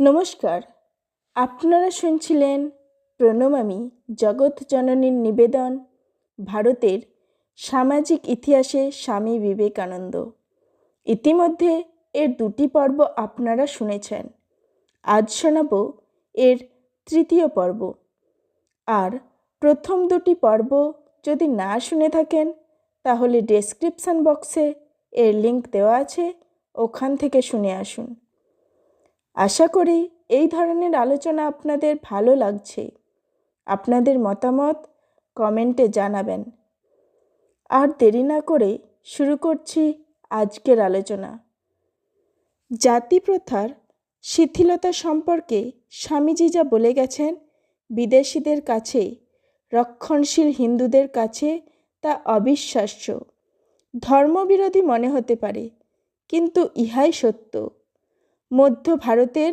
নমস্কার, আপনারা শুনছিলেন প্রণমামী জগৎ জননীর নিবেদন ভারতের সামাজিক ইতিহাসে স্বামী বিবেকানন্দ। ইতিমধ্যে এর দুটি পর্ব আপনারা শুনেছেন। আজ শোনাব এর তৃতীয় পর্ব। আর প্রথম দুটি পর্ব যদি না শুনে থাকেন তাহলে ডেসক্রিপশন বক্সে এর লিংক দেওয়া আছে, ওখান থেকে শুনে আসুন। আশা করি এই ধরনের আলোচনা আপনাদের ভালো লাগছে। আপনাদের মতামত কমেন্টে জানাবেন। আর দেরি না করে শুরু করছি আজকের আলোচনা। জাতি প্রথার শিথিলতা সম্পর্কে স্বামীজি যা বলে গেছেন, বিদেশিদের কাছে, রক্ষণশীল হিন্দুদের কাছে তা অবিশ্বাস্য, ধর্মবিরোধী মনে হতে পারে, কিন্তু ইহাই সত্য। মধ্য ভারতের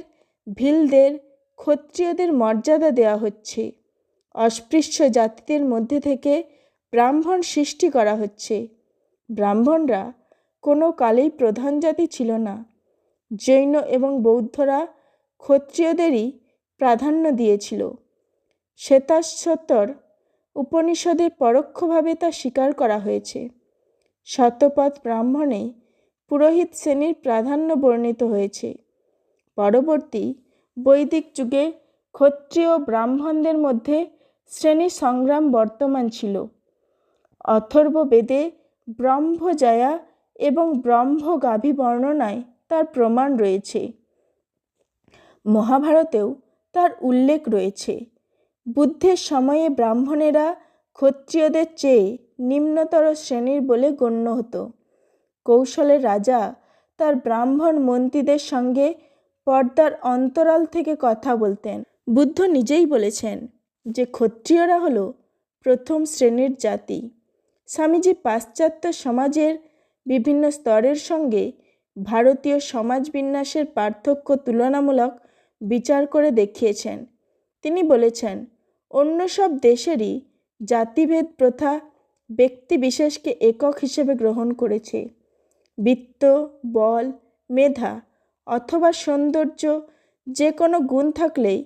ভিলদের, ক্ষত্রিয়দের মর্যাদা দেওয়া হচ্ছে। অস্পৃশ্য জাতিদের মধ্যে থেকে ব্রাহ্মণ সৃষ্টি করা হচ্ছে। ব্রাহ্মণরা কোনো কালেই প্রধান জাতি ছিল না। জৈন এবং বৌদ্ধরা ক্ষত্রিয়দেরই প্রাধান্য দিয়েছিল। শ্বেতাশ্বতর উপনিষদে পরোক্ষভাবে তা স্বীকার করা হয়েছে। শতপথ ব্রাহ্মণে পুরোহিত শ্রেণীর প্রাধান্য বর্ণিত হয়েছে। পরবর্তী বৈদিক যুগে ক্ষত্রিয় ব্রাহ্মণদের মধ্যে শ্রেণী সংগ্রাম বর্তমান ছিল। অথর্ব বেদে ব্রহ্মজয়া এবং ব্রহ্মগাভী বর্ণনায় তার প্রমাণ রয়েছে। মহাভারতেও তার উল্লেখ রয়েছে। বুদ্ধের সময়ে ব্রাহ্মণেরা ক্ষত্রিয়দের চেয়ে নিম্নতর শ্রেণীর বলে গণ্য হতো। কৌশলের রাজা তার ব্রাহ্মণ মন্ত্রীদের সঙ্গে পর্দার অন্তরাল থেকে কথা বলতেন। বুদ্ধ নিজেই বলেছেন যে ক্ষত্রিয়রা হলো প্রথম শ্রেণীর জাতি। স্বামীজি পাশ্চাত্য সমাজের বিভিন্ন স্তরের সঙ্গে ভারতীয় সমাজ বিন্যাসের পার্থক্য তুলনামূলক বিচার করে দেখিয়েছেন। তিনি বলেছেন, অন্য সব দেশেরই জাতিভেদ প্রথা ব্যক্তি বিশেষকে একক হিসেবে গ্রহণ করেছে। বিত্ত, বল, মেধা অথবা সৌন্দর্য যে কোনো গুণ থাকলেই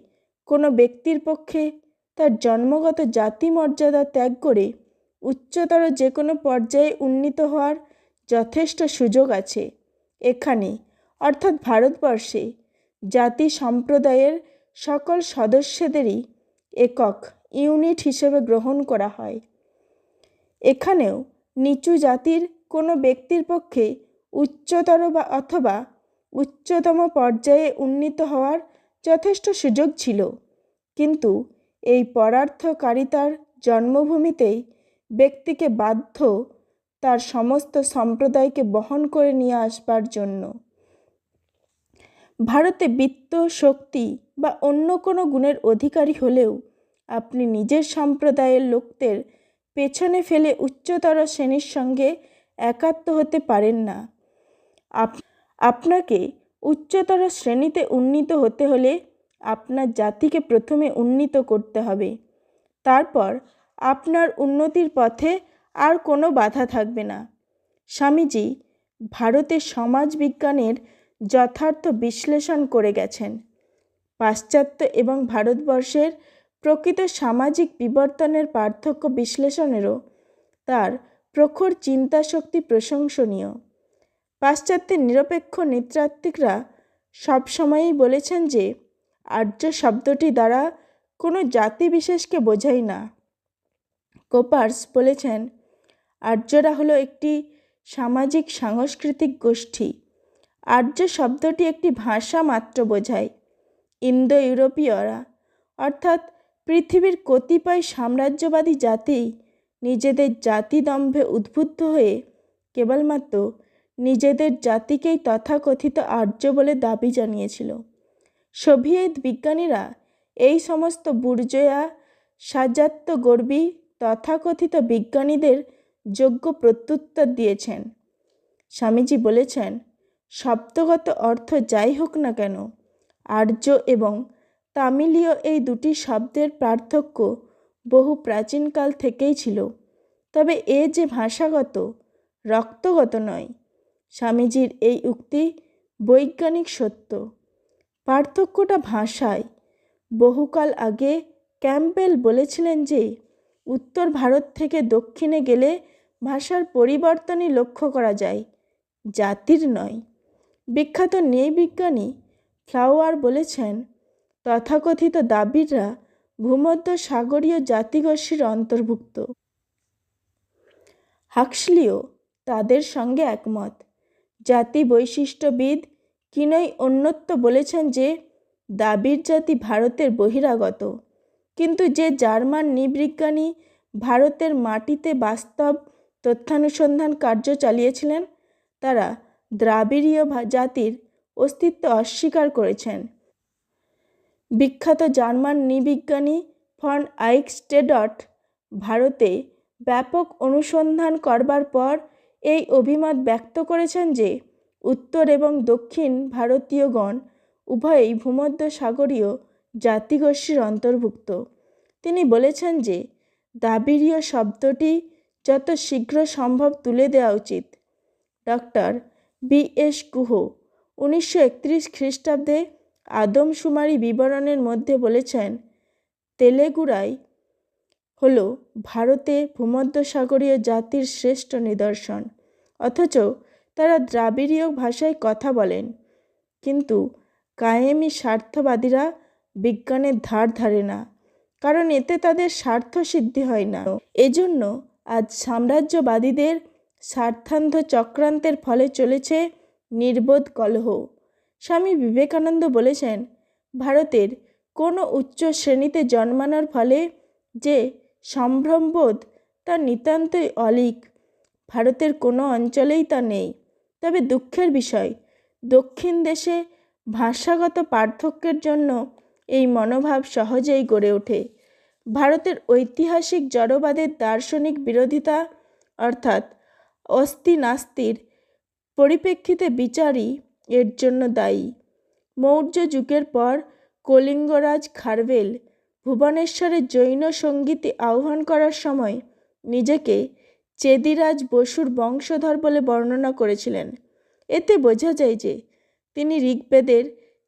কোনো ব্যক্তির পক্ষে তার জন্মগত জাতি মর্যাদা ত্যাগ করে উচ্চতর যে কোনো পর্যায়ে উন্নীত হওয়ার যথেষ্ট সুযোগ আছে। এখানে অর্থাৎ ভারতবর্ষে জাতি সম্প্রদায়ের সকল সদস্যদেরই একক ইউনিট হিসেবে গ্রহণ করা হয়। এখানেও নিচু জাতির কোনো ব্যক্তির পক্ষে উচ্চতর বা অথবা উচ্চতম পর্যায়ে উন্নীত হওয়ার যথেষ্ট সুযোগ ছিল, কিন্তু এই পরার্থকারিতার জন্মভূমিতেই ব্যক্তিকে বাধ্য তার সমস্ত সম্প্রদায়কে বহন করে নিয়ে আসবার জন্য। ভারতে বিত্ত, শক্তি বা অন্য কোনো গুণের অধিকারী হলেও আপনি নিজের সম্প্রদায়ের লোকদের পেছনে ফেলে উচ্চতর শ্রেণীর সঙ্গে একাত্ম হতে পারেন না। আপনাকে উচ্চতর শ্রেণীতে উন্নীত হতে হলে আপনার জাতিকে প্রথমে উন্নীত করতে হবে। তারপর আপনার উন্নতির পথে আর কোনো বাধা থাকবে না। স্বামীজি ভারতের সমাজ বিজ্ঞানের যথার্থ বিশ্লেষণ করে গেছেন। পাশ্চাত্য এবং ভারতবর্ষের প্রকৃত সামাজিক বিবর্তনের পার্থক্য বিশ্লেষণেরও তার প্রখর চিন্তাশক্তি প্রশংসনীয়। পাশ্চাত্যের নিরপেক্ষ নৃতাত্ত্বিকরা সবসময়ই বলেছেন যে আর্য শব্দটি দ্বারা কোনো জাতি বিশেষকে বোঝায় না। কোপার্স বলেছেন, আর্যরা হলো একটি সামাজিক সাংস্কৃতিক গোষ্ঠী। আর্য শব্দটি একটি ভাষা মাত্র বোঝায়। ইন্দো ইউরোপীয়রা অর্থাৎ পৃথিবীর কতিপয় সাম্রাজ্যবাদী জাতি নিজেদের জাতিদম্ভে উদ্বুদ্ধ হয়ে কেবলমাত্র নিজেদের জাতিকেই তথাকথিত আর্য বলে দাবি জানিয়েছিল। সোভিয়েত বিজ্ঞানীরা এই সমস্ত বুর্জোয়া সাজাত্যগর্বী তথাকথিত বিজ্ঞানীদের যোগ্য প্রত্যুত্তর দিয়েছেন। স্বামীজি বলেছেন, শব্দগত অর্থ যাই হোক না কেন, আর্য এবং তামিলীয় এই দুটি শব্দের পার্থক্য বহু প্রাচীনকাল থেকেই ছিল, তবে এ যে ভাষাগত, রক্তগত নয়। স্বামীজির এই উক্তি বৈজ্ঞানিক সত্য। পার্থক্যটা ভাষায়। বহুকাল আগে ক্যাম্পবেল বলেছিলেন যে উত্তর ভারত থেকে দক্ষিণে গেলে ভাষার পরিবর্তনই লক্ষ্য করা যায়, জাতির নয়। বিখ্যাত নৃবিজ্ঞানী ফ্লাওয়ার বলেছেন তথাকথিত দ্রাবিড়রা ভূমধ্য সাগরীয় জাতিগোষ্ঠীর অন্তর্ভুক্ত। হাক্সলিও তাদের সঙ্গে একমত। জাতি বৈশিষ্ট্যবিদ কিনই অন্যত্র বলেছেন যে দ্রাবিড় জাতি ভারতের বহিরাগত, কিন্তু যে জার্মান নৃবিজ্ঞানী ভারতের মাটিতে বাস্তব তথ্যানুসন্ধান কার্য চালিয়েছিলেন তারা দ্রাবিড়ীয় জাতির অস্তিত্ব অস্বীকার করেছেন। বিখ্যাত জার্মান নৃবিজ্ঞানী ফন আইকস্টেডট ভারতে ব্যাপক অনুসন্ধান করবার পর এই অভিমত ব্যক্ত করেছেন যে উত্তর এবং দক্ষিণ ভারতীয়গণ উভয়ই ভূমধ্য সাগরীয় জাতিগোষ্ঠীর অন্তর্ভুক্ত। তিনি বলেছেন যে দ্রাবিড়ীয় শব্দটি যত শীঘ্র সম্ভব তুলে দেওয়া উচিত। Doctor B.S. গুহ 1931 খ্রিস্টাব্দে আদমশুমারি বিবরণের মধ্যে বলেছেন তেলেগুরাই হল ভারতে ভূমধ্যসাগরীয় জাতির শ্রেষ্ঠ নিদর্শন। অথচ তারা দ্রাবিড়ীয় ভাষায় কথা বলেন, কিন্তু কায়েমি স্বার্থবাদীরা বিজ্ঞানের ধার ধারে না, কারণ এতে তাদের স্বার্থ সিদ্ধি হয় না। এজন্য আজ সাম্রাজ্যবাদীদের স্বার্থান্ধ চক্রান্তের ফলে চলেছে নির্বোধ কলহ। স্বামী বিবেকানন্দ বলেছেন ভারতের কোনো উচ্চ শ্রেণীতে জন্মানোর ফলে যে সম্ভ্রমবোধ তা নিতান্তই অলীক, ভারতের কোনো অঞ্চলেই তা নেই। তবে দুঃখের বিষয়, দক্ষিণ দেশে ভাষাগত পার্থক্যের জন্য এই মনোভাব সহজেই গড়ে ওঠে। ভারতের ঐতিহাসিক জড়বাদের দার্শনিক বিরোধিতা অর্থাৎ অস্তি নাস্তির পরিপ্রেক্ষিতে বিচারই এর জন্য দায়ী। মৌর্য যুগের পর কলিঙ্গরাজ খারবেল ভুবনেশ্বরে জৈন সঙ্গীতে আহ্বান করার সময় নিজেকে চেদিরাজ বসুর বংশধর বলে বর্ণনা করেছিলেন। এতে বোঝা যায় যে তিনি ঋগ্বেদের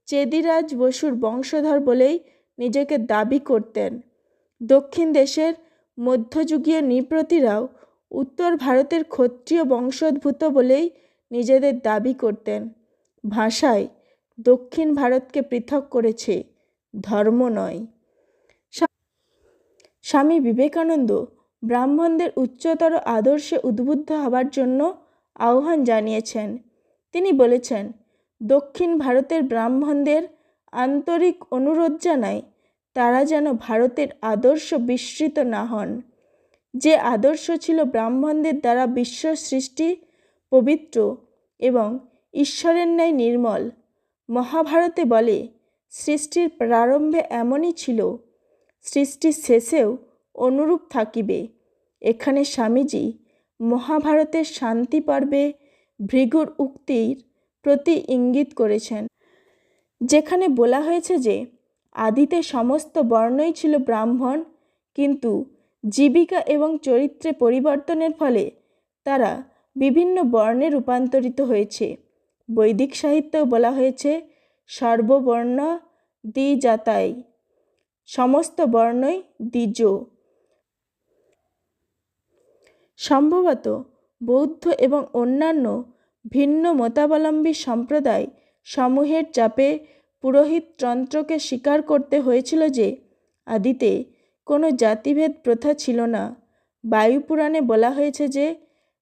চেদিরাজ বসুর বংশধর বলেই নিজেকে দাবি করতেন। দক্ষিণ দেশের মধ্যযুগীয় নৃপতিরাও উত্তর ভারতের ক্ষত্রিয় বংশোদ্ভূত বলেই নিজেদের দাবি করতেন। ভাষায় দক্ষিণ ভারতকে পৃথক করেছে, ধর্ম নয়। স্বামী বিবেকানন্দ ব্রাহ্মণদের উচ্চতর আদর্শে উদ্বুদ্ধ হবার জন্য আহ্বান জানিয়েছেন। তিনি বলেছেন দক্ষিণ ভারতের ব্রাহ্মণদের আন্তরিক অনুরোধ জানায় তারা যেন ভারতের আদর্শ বিস্মৃত না হন, যে আদর্শ ছিল ব্রাহ্মণদের দ্বারা বিশ্ব সৃষ্টি পবিত্র এবং ঈশ্বরের ন্যায় নির্মল। মহাভারতে বলে সৃষ্টির প্রারম্ভে এমনই ছিল, সৃষ্টির শেষেও অনুরূপ থাকিবে। এখানে স্বামীজি মহাভারতের শান্তি পর্বে ভৃগুর উক্তির প্রতি ইঙ্গিত করেছেন, যেখানে বলা হয়েছে যে আদিতে সমস্ত বর্ণই ছিল ব্রাহ্মণ, কিন্তু জীবিকা এবং চরিত্রে পরিবর্তনের ফলে তারা বিভিন্ন বর্ণে রূপান্তরিত হয়েছে। বৈদিক সাহিত্যেও বলা হয়েছে সর্ববর্ণ দ্বিজাতায়, সমস্ত বর্ণই দ্বিজ। সম্ভবত বৌদ্ধ এবং অন্যান্য ভিন্ন মতাবলম্বী সম্প্রদায় সমূহের চাপে পুরোহিততন্ত্রকে স্বীকার করতে হয়েছিল যে আদিতে কোনো জাতিভেদ প্রথা ছিল না। বায়ুপুরাণে বলা হয়েছে যে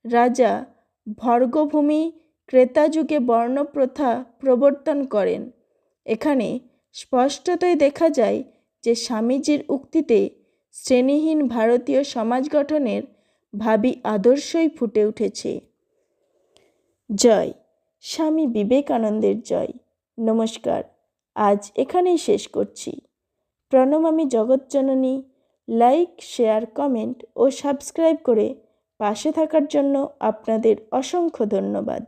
রাজা ভর্গভূমি ক্রেতাযুগে বর্ণপ্রথা প্রবর্তন করেন। এখানে স্পষ্টতই দেখা যায় যে স্বামীজির উক্তিতে শ্রেণীহীন ভারতীয় সমাজ গঠনের ভাবী আদর্শই ফুটে উঠেছে। জয় স্বামী বিবেকানন্দের জয়। নমস্কার, আজ এখানেই শেষ করছি। প্রণমামি জগৎজননী। লাইক, শেয়ার, কমেন্ট ও সাবস্ক্রাইব করে পাশে থাকার জন্য আপনাদের অসংখ্য ধন্যবাদ।